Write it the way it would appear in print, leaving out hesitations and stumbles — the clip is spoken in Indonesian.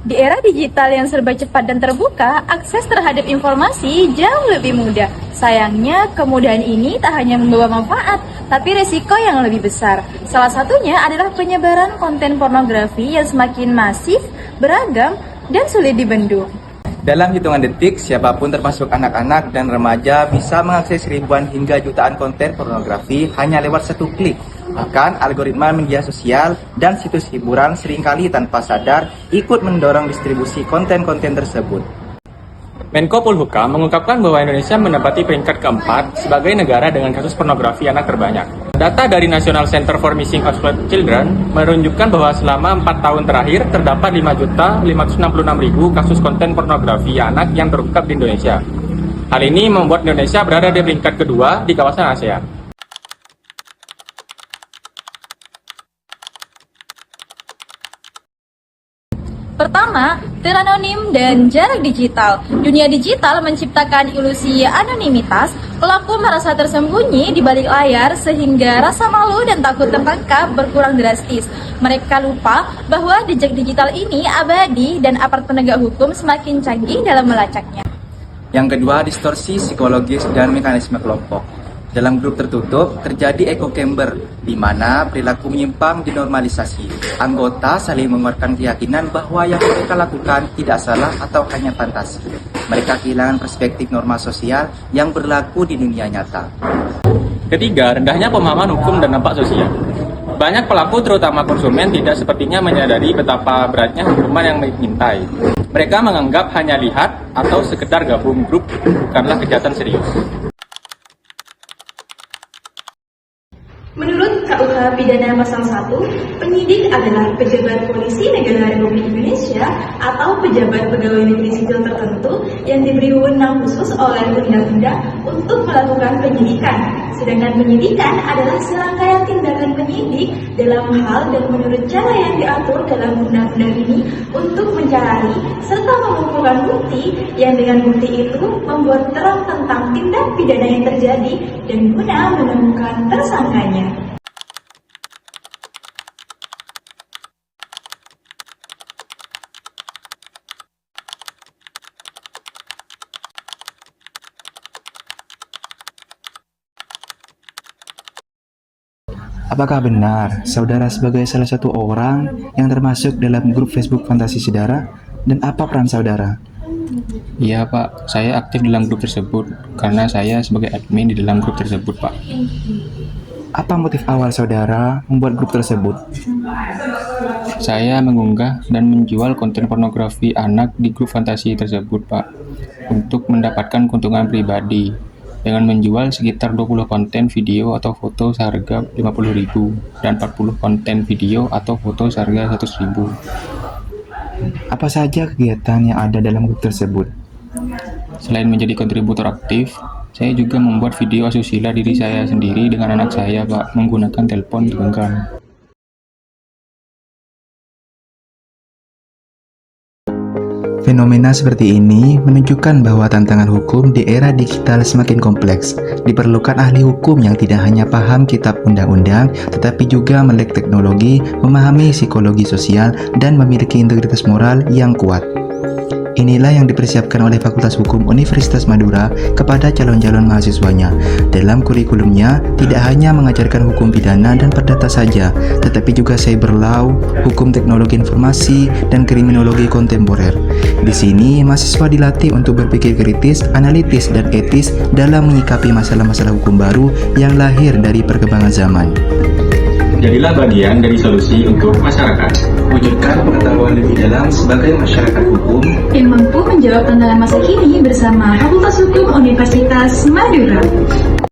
Di era digital yang serba cepat dan terbuka, akses terhadap informasi jauh lebih mudah. Sayangnya, kemudahan ini tak hanya membawa manfaat, tapi resiko yang lebih besar. Salah satunya adalah penyebaran konten pornografi yang semakin masif, beragam, dan sulit dibendung. Dalam hitungan detik, siapapun termasuk anak-anak dan remaja bisa mengakses ribuan hingga jutaan konten pornografi hanya lewat satu klik. Bahkan algoritma media sosial dan situs hiburan seringkali tanpa sadar ikut mendorong distribusi konten-konten tersebut. Menko Polhukam mengungkapkan bahwa Indonesia menempati peringkat keempat sebagai negara dengan kasus pornografi anak terbanyak. Data dari National Center for Missing and Exploited Children menunjukkan bahwa selama 4 tahun terakhir terdapat 5.566.000 kasus konten pornografi anak yang terungkap di Indonesia. Hal ini membuat Indonesia berada di peringkat kedua di kawasan ASEAN. Pertama, teranonim dan jarak digital. Dunia digital menciptakan ilusi anonimitas. Pelaku merasa tersembunyi di balik layar sehingga rasa malu dan takut tertangkap berkurang drastis. Mereka lupa bahwa jejak digital ini abadi dan aparat penegak hukum semakin canggih dalam melacaknya. Yang kedua, distorsi psikologis dan mekanisme kelompok. Dalam grup tertutup, terjadi echo chamber, di mana perilaku menyimpang dinormalisasi. Anggota saling menguatkan keyakinan bahwa yang mereka lakukan tidak salah atau hanya fantasi. Mereka kehilangan perspektif norma sosial yang berlaku di dunia nyata. Ketiga, rendahnya pemahaman hukum dan dampak sosial. Banyak pelaku, terutama konsumen, tidak sepertinya menyadari betapa beratnya hukuman yang mengintai. Mereka menganggap hanya lihat atau sekedar gabung grup bukanlah kejahatan serius. Menurut KUH Pidana Pasal 1, penyidik adalah pejabat polisi negara Republik Indonesia atau pejabat pegawai negeri sipil tertentu yang diberi wewenang khusus oleh undang-undang untuk melakukan penyidikan. Sedangkan penyidikan adalah serangkaian tindakan penyidik dalam hal dan menurut cara yang diatur dalam undang-undang ini untuk mencari serta mengumpulkan bukti yang dengan bukti itu membuat terang tentang tindak pidana yang terjadi dan guna menemukan tersangkanya. Apakah benar saudara sebagai salah satu orang yang termasuk dalam grup Facebook Fantasi Saudara? Dan apa peran saudara? Iya Pak, saya aktif dalam grup tersebut karena saya sebagai admin di dalam grup tersebut Pak. Apa motif awal saudara membuat grup tersebut? Saya mengunggah dan menjual konten pornografi anak di grup fantasi tersebut Pak untuk mendapatkan keuntungan pribadi dengan menjual sekitar 20 konten video atau foto seharga 50.000 dan 40 konten video atau foto seharga 100.000. Apa saja kegiatan yang ada dalam grup tersebut? Selain menjadi kontributor aktif, saya juga membuat video asusila diri saya sendiri dengan anak saya Pak menggunakan telepon genggam. Fenomena seperti ini menunjukkan bahwa tantangan hukum di era digital semakin kompleks. Diperlukan ahli hukum yang tidak hanya paham kitab undang-undang, tetapi juga melek teknologi, memahami psikologi sosial, dan memiliki integritas moral yang kuat. Inilah yang dipersiapkan oleh Fakultas Hukum Universitas Madura kepada calon-calon mahasiswanya. Dalam kurikulumnya, tidak hanya mengajarkan hukum pidana dan perdata saja, tetapi juga cyber law, hukum teknologi informasi, dan kriminologi kontemporer. Di sini, mahasiswa dilatih untuk berpikir kritis, analitis, dan etis dalam menyikapi masalah-masalah hukum baru yang lahir dari perkembangan zaman. Jadilah bagian dari solusi untuk masyarakat. Wujudkan pengetahuan lebih dalam sebagai masyarakat hukum Yang mampu menjawab tantangan masa kini bersama Fakultas Hukum Universitas Madura.